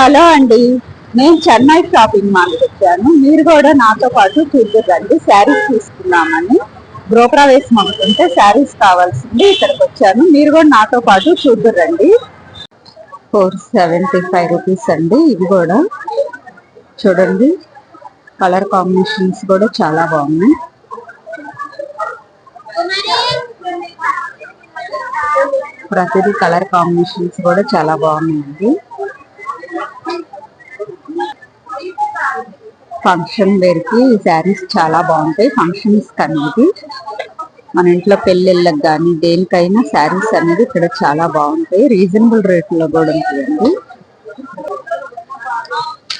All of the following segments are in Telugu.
హలో అండి, నేను చెన్నై షాపింగ్ మాల్ వచ్చాను. మీరు కూడా నాతో పాటు చూద్దురండి. శారీస్ తీసుకున్నామని గృహప్రవేశం అవుతుంటే శారీస్ కావాల్సింది ఇక్కడికి వచ్చాను. మీరు కూడా నాతో పాటు చూద్దురండి. 475 రూపీస్ అండి. ఇది కూడా చూడండి, కలర్ కాంబినేషన్స్ కూడా చాలా బాగున్నాయి. ప్రతిదీ కలర్ కాంబినేషన్స్ కూడా చాలా బాగున్నాయండి. ఫంక్షన్ వేర్ కి శారీస్ చాలా బాగుంటాయి. ఫంక్షన్స్ అనేది మన ఇంట్లో పెళ్ళిళ్ళకి కానీ దేనికైనా శారీస్ అనేది ఇక్కడ చాలా బాగుంటాయి. రీజనబుల్ రేట్లో కూడా ఉంటాయండి.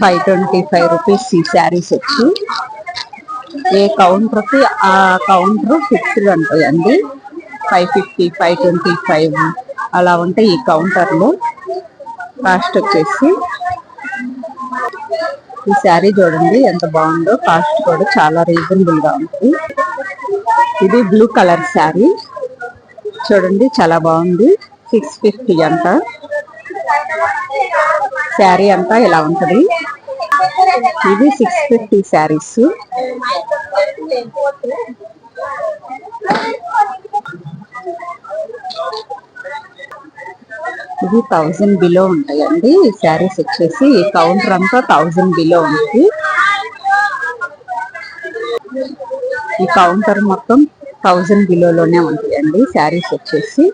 525 రూపీస్ ఈ శారీస్ వచ్చి, ఏ కౌంటర్కి ఆ కౌంటర్ ఫిక్స్డ్ ఉంటాయండి. 550, 525 అలా ఉంటాయి ఈ కౌంటర్లో. కాస్ట్ వచ్చేసి ఈ శారీ చూడండి ఎంత బాగుందో. కాస్ట్ కూడా చాలా రీజనబుల్ గా ఉంటుంది. ఇది బ్లూ కలర్ శారీ చూడండి, చాలా బాగుంది. 650 అంట. శారీ అంతా ఇలా ఉంటది. ఇది 650 శారీస్. ఇది 1000 బిలో ఉంటాయండి ఈ శారీస్ వచ్చేసి. ఈ కౌంటర్ అంతా 1000 బిలో ఉంది. ఈ కౌంటర్ మొత్తం 1000 బిలోలోనే ఉంటాయండి శారీస్ వచ్చేసి.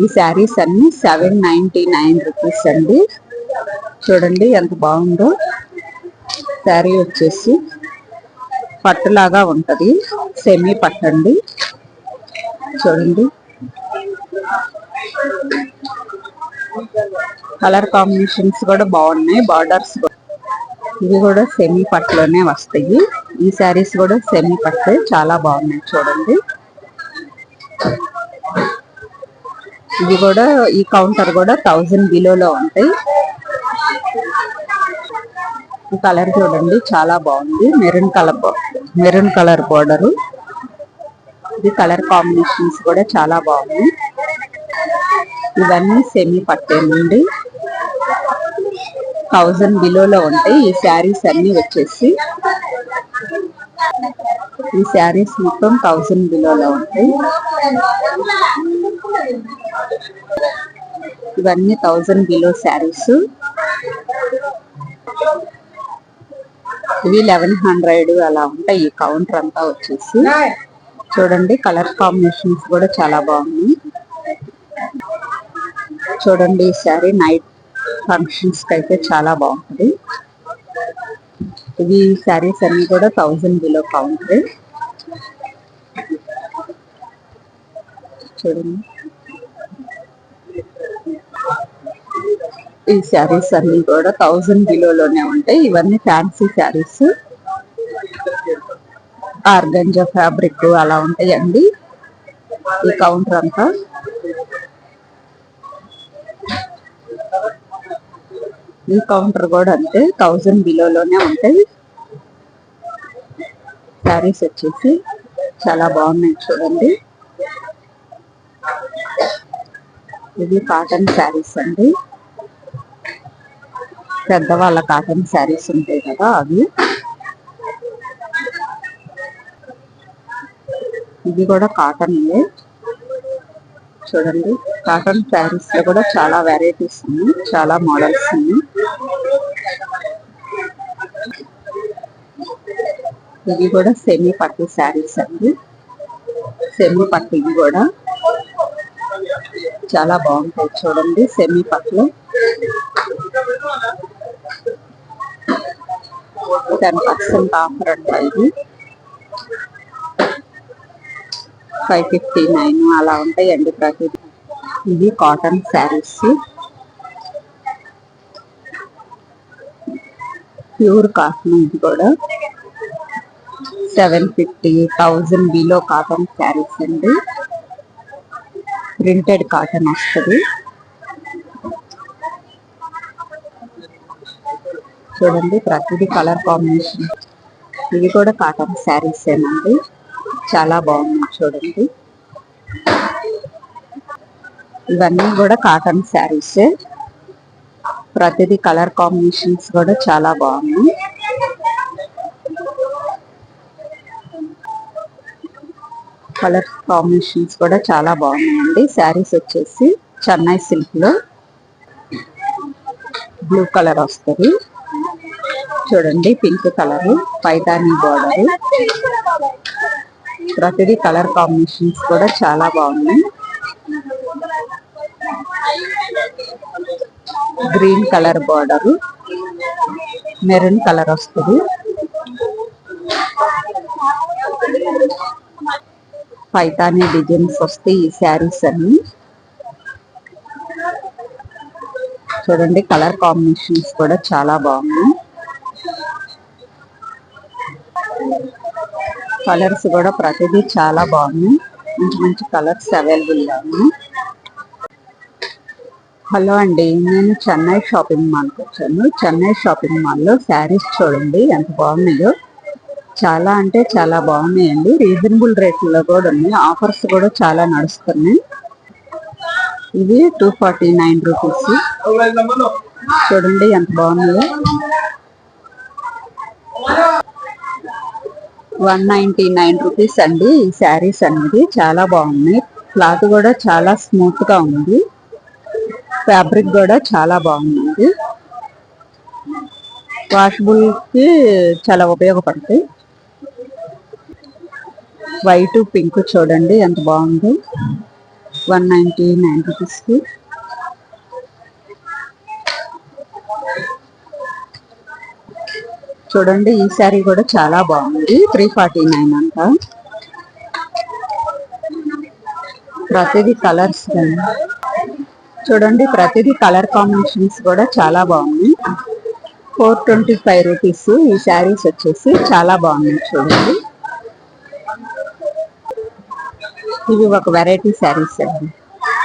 ఈ శారీస్ అన్ని 799 రూపీస్ అండి. చూడండి ఎంత బాగుందో. శారీ వచ్చేసి పట్టులాగా ఉంటది, సెమీ పట్టండి. చూడండి కలర్ కాంబినేషన్స్ కూడా బాగున్నాయి. బార్డర్స్ ఇవి కూడా సెమీ పట్టులోనే వస్తాయి. ఈ శారీస్ కూడా సెమీ పట్టే చాలా బాగున్నాయి. చూడండి ఇది కూడా, ఈ కౌంటర్ కూడా 1000 బిలోలో ఉంటాయి. ఈ కలర్ చూడండి చాలా బాగుంది. Maroon colour border. ఇది కలర్ కాంబినేషన్స్ కూడా చాలా బాగున్నాయి. ఇవన్నీ సెమీ పట్టేనండి. 1000 బిలోలో ఉంటాయి ఈ శారీస్ అన్ని వచ్చేసి. ఈ శారీస్ మొత్తం 1000 బిలోలో ఉంటాయి. ఇవన్నీ 1000 బిలో శారీస్. ఇవి 1100 అలా ఉంటాయి ఈ కౌంటర్ అంతా వచ్చేసి. చూడండి కలర్ కాంబినేషన్స్ కూడా చాలా బాగున్నాయి. చూడండి ఈ శారీ నైట్ ఫంక్షన్స్ కి అయితే చాలా బాగుంటుంది. ఇవి శారీస్ అన్ని కూడా 1000 బిలో కౌంటర్. చూడండి ఈ శారీస్ అన్ని కూడా 1000 బిలోలోనే ఉంటాయి. ఇవన్నీ ఫ్యాన్సీ శారీస్, ఆర్గంజా ఫ్యాబ్రిక్ అలా ఉంటాయండి ఈ కౌంటర్ అంతా. ఈ కౌంటర్ కూడా అంతే 1000 బిలోలోనే ఉంటాయి. శారీస్ వచ్చేసి చాలా బాగున్నాయి. చూడండి ఇది కాటన్ శారీస్ అండి. పెద్దవాళ్ళ కాటన్ శారీస్ ఉంటాయి కదా అవి. ఇది కూడా కాటన్. చూడండి కాటన్ శారీస్ లో కూడా చాలా వెరైటీస్ ఉన్నాయి, చాలా మోడల్స్ ఉన్నాయి. ఇవి కూడా సెమీ పట్టు శారీస్ అండి. సెమీ పట్టు ఇవి కూడా చాలా బాగుంటాయి. చూడండి సెమీ పట్టులో 10% ఆఫర్ అంట. ఇది 559 అలా ఉంటాయండి ప్రతిదీ. ఇది కాటన్ శారీస్, ప్యూర్ కాటన్. ఇది కూడా 750, 1000 బిలో కాటన్ శారీస్ అండి. ప్రింటెడ్ కాటన్ వస్తుంది. చూడండి ప్రతిదీ కలర్ కాంబినేషన్. ఇవి కూడా కాటన్ శారీస్ ఏనండి, చాలా బాగున్నాయి. చూడండి ఇవన్నీ కూడా కాటన్ శారీస్. ప్రతిదీ కలర్ కాంబినేషన్స్ కూడా చాలా బాగున్నాయి. కలర్ కాంబినేషన్స్ కూడా చాలా బాగున్నాయండి. శారీస్ వచ్చేసి చెన్నై సిల్క్ లో బ్లూ కలర్ వస్తుంది చూడండి, పింక్ కలర్ పైతాని బోర్డర్. ప్రతిదీ కలర్ కాంబినేషన్స్ కూడా చాలా బాగున్నాయి. Green colour border, maroon colour వస్తుంది. పైతాని డిజైన్స్ వస్తాయి ఈ శారీస్ అన్ని. చూడండి, కలర్ కాంబినేషన్స్ కూడా చాలా బాగున్నాయి. కలర్స్ కూడా ప్రతిదీ చాలా బాగున్నాయి. మంచి మంచి కలర్స్ అవైలబుల్ గా ఉన్నాయి. హలో అండి, నేను చెన్నై షాపింగ్ మాల్కి వచ్చాను. చెన్నై షాపింగ్ మాల్లో శారీస్ చూడండి ఎంత బాగున్నాయో. చాలా అంటే చాలా బాగున్నాయండి. రీజనబుల్ రేట్లో కూడా ఉన్నాయి. ఆఫర్స్ కూడా చాలా నడుస్తున్నాయి. ఇది 249 రూపీస్. చూడండి ఎంత బాగున్నాయో. 199 రూపీస్ అండి ఈ శారీస్ అనేది. చాలా బాగున్నాయి. క్లాత్ కూడా చాలా స్మూత్ గా ఉంది. ఫ్యాబ్రిక్ కూడా చాలా బాగుంది. వాషబుల్ కి చాలా ఉపయోగపడతాయి. వైట్ పింక్ చూడండి ఎంత బాగుంది. 199 రూపీస్ కి. చూడండి, ఈ శారీ కూడా చాలా బాగుంది. 349 అంట. ప్రతిదీ కలర్స్ చూడండి, ప్రతిదీ కలర్ కాంబినేషన్స్ కూడా చాలా బాగున్నాయి. 425 రూపీస్ ఈ శారీస్ వచ్చేసి చాలా బాగున్నాయి. చూడండి, ఇవి ఒక వెరైటీ శారీస్ అండి.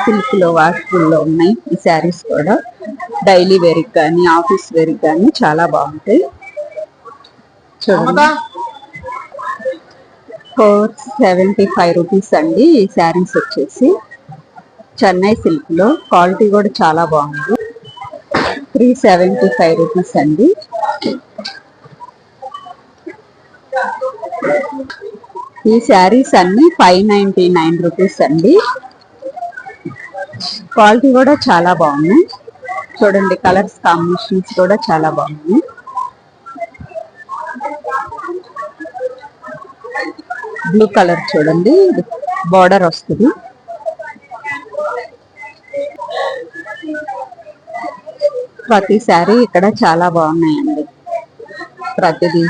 సిల్క్ లో వాషబుల్ లో ఉన్నాయి ఈ శారీస్ కూడా. డైలీ వేర్ కానీ ఆఫీస్ వేర్ కానీ చాలా బాగుంటాయి. చూడండి, 475 రూపీస్ అండి ఈ శారీస్ వచ్చేసి. చెన్నై సిల్క్ లో క్వాలిటీ కూడా చాలా బాగుంది. 375 రూపీస్ అండి. ఈ శారీస్ అన్ని 599 రూపీస్ అండి. క్వాలిటీ కూడా చాలా బాగున్నాయి. చూడండి, కలర్స్ కాంబినేషన్స్ కూడా చాలా బాగున్నాయి. బ్లూ కలర్ చూడండి, బార్డర్ వస్తుంది. ప్రతి శారీ ఇక్కడ చాలా బాగున్నాయండి. ప్రతిదీ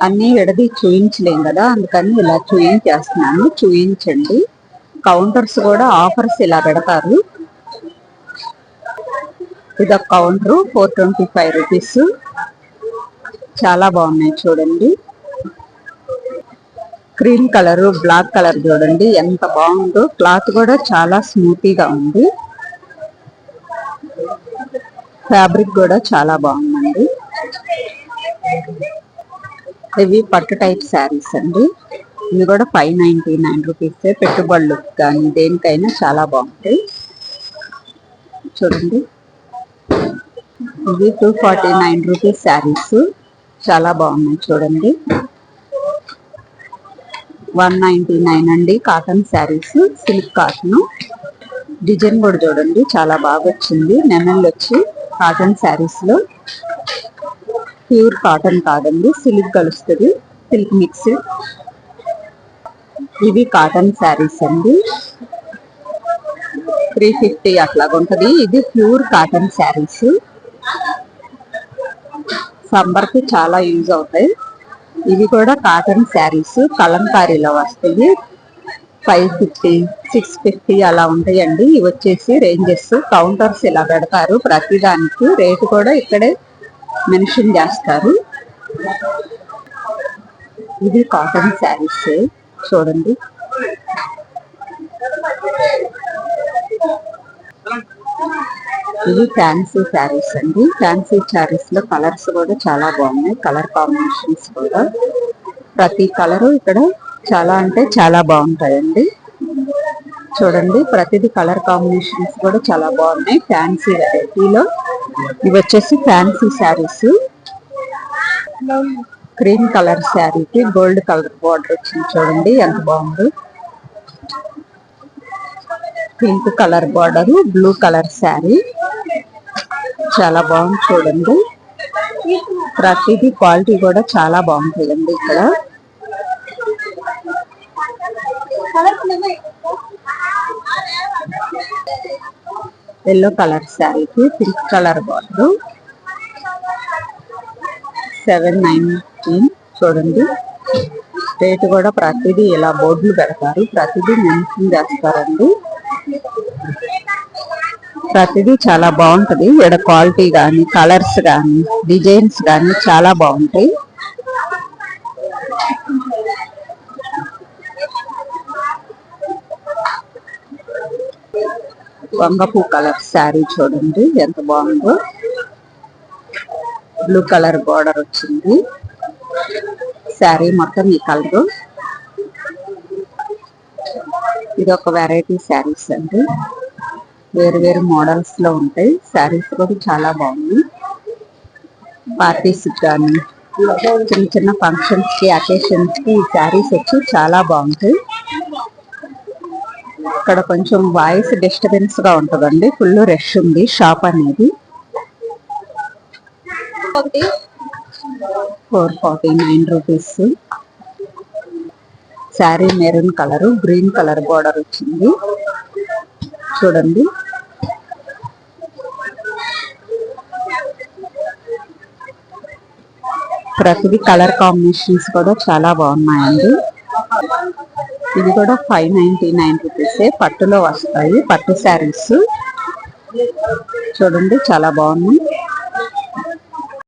అన్ని విడది చూయించలేం కదా, అందుకని ఇలా చూయించేస్తున్నాను. చూయించండి. కౌంటర్స్ కూడా ఆఫర్స్ ఇలా పెడతారు. ఇదొక కౌంటర్ 425 రూపీస్. చాలా బాగున్నాయి చూడండి. క్రీమ్ కలర్, బ్లాక్ కలర్ చూడండి ఎంత బాగుందో. క్లాత్ కూడా చాలా స్మూతీగా ఉంది. ఫ్యాబ్రిక్ కూడా చాలా బాగుందండి. ఇవి పట్టు టైప్ శారీస్ అండి. ఇవి కూడా 599 రూపీస్. పెట్టుబడులు కానీ దేనికైనా చాలా బాగుంటాయి. చూడండి, ఇవి 249 రూపీస్ శారీస్. చాలా బాగున్నాయి చూడండి. 199 అండి cotton saris. Silk cotton design కూడా చూడండి చాలా బాగా వచ్చింది. నెమళ్ళు వచ్చి కాటన్ శారీస్ లో. ప్యూర్ కాటన్ కాదండి, సిల్క్ కలుస్తుంది. Silk mix. ఇవి కాటన్ శారీస్ అండి. 350 అట్లాగా ఉంటది. ఇది ప్యూర్ కాటన్ శారీస్. సమ్మర్ కి చాలా యూజ్ అవుతాయి. ఇవి కూడా కాటన్ శారీస్. కలంకారీలో వస్తాయి. 550, 650 అలా ఉంటాయండి. ఇవి వచ్చేసి రేంజెస్. కౌంటర్స్ ఇలా పెడతారు. ప్రతిదానికి రేటు కూడా ఇక్కడే మెన్షన్ చేస్తారు. ఇది కాటన్ శారీస్ చూడండి. ఇవి ఫ్యాన్సీ శారీస్ అండి. ఫ్యాన్సీ శారీస్ లో కలర్స్ కూడా చాలా బాగున్నాయి. కలర్ కాంబినేషన్స్ కూడా ప్రతి కలరు ఇక్కడ చాలా అంటే చాలా బాగుంటాయండి. చూడండి, ప్రతిదీ కలర్ కాంబినేషన్స్ కూడా చాలా బాగున్నాయి. ఫ్యాన్సీ వెరైటీలో ఇవి వచ్చేసి ఫ్యాన్సీ శారీస్. క్రీమ్ కలర్ శారీకి గోల్డ్ కలర్ బార్డర్ వచ్చింది చూడండి ఎంత బాగుంది. Pink colour border, blue colour sari చాలా బాగుంది చూడండి. ప్రతిదీ క్వాలిటీ కూడా చాలా బాగుంటుందండి ఇక్కడ. ఎల్లో కలర్ శారీకి పింక్ కలర్ బార్డర్ 719 చూడండి. రేటు కూడా ప్రతిదీ ఇలా బోర్డులు పెడతారు, ప్రతిదీ మెన్షన్ చేస్తారండి. ప్రతిదీ చాలా బాగుంటది ఇక్కడ. క్వాలిటీ కానీ, కలర్స్ కానీ, డిజైన్స్ కానీ చాలా బాగుంటాయి. వంగపూ కలర్ శారీ చూడండి ఎంత బాగుందో. బ్లూ కలర్ బార్డర్ వచ్చింది. శారీ మొత్తం ఈ కలర్. ఇది ఒక వెరైటీ శారీస్ అండి, వేరు వేరు మోడల్స్ లో ఉంటాయి. శారీస్ కూడా చాలా బాగుంది. పార్టీస్ కానీ, చిన్న చిన్న ఫంక్షన్స్ కి, అకేషన్స్ కి ఈ శారీస్ వచ్చి చాలా బాగుంటాయి. ఇక్కడ కొంచెం వాయిస్ డిస్టర్బెన్స్ గా ఉంటుందండి, ఫుల్ రష్ ఉంది షాప్ అనేది. 449 rupees. Sari maroon colour, green colour border వచ్చింది చూడండి. ప్రతిదీ కలర్ కాంబినేషన్స్ కూడా చాలా బాగున్నాయండి. ఇది కూడా 599 రూపీసే. పట్టులో వస్తాయి, పట్టు శారీస్ చూడండి చాలా బాగున్నాయి.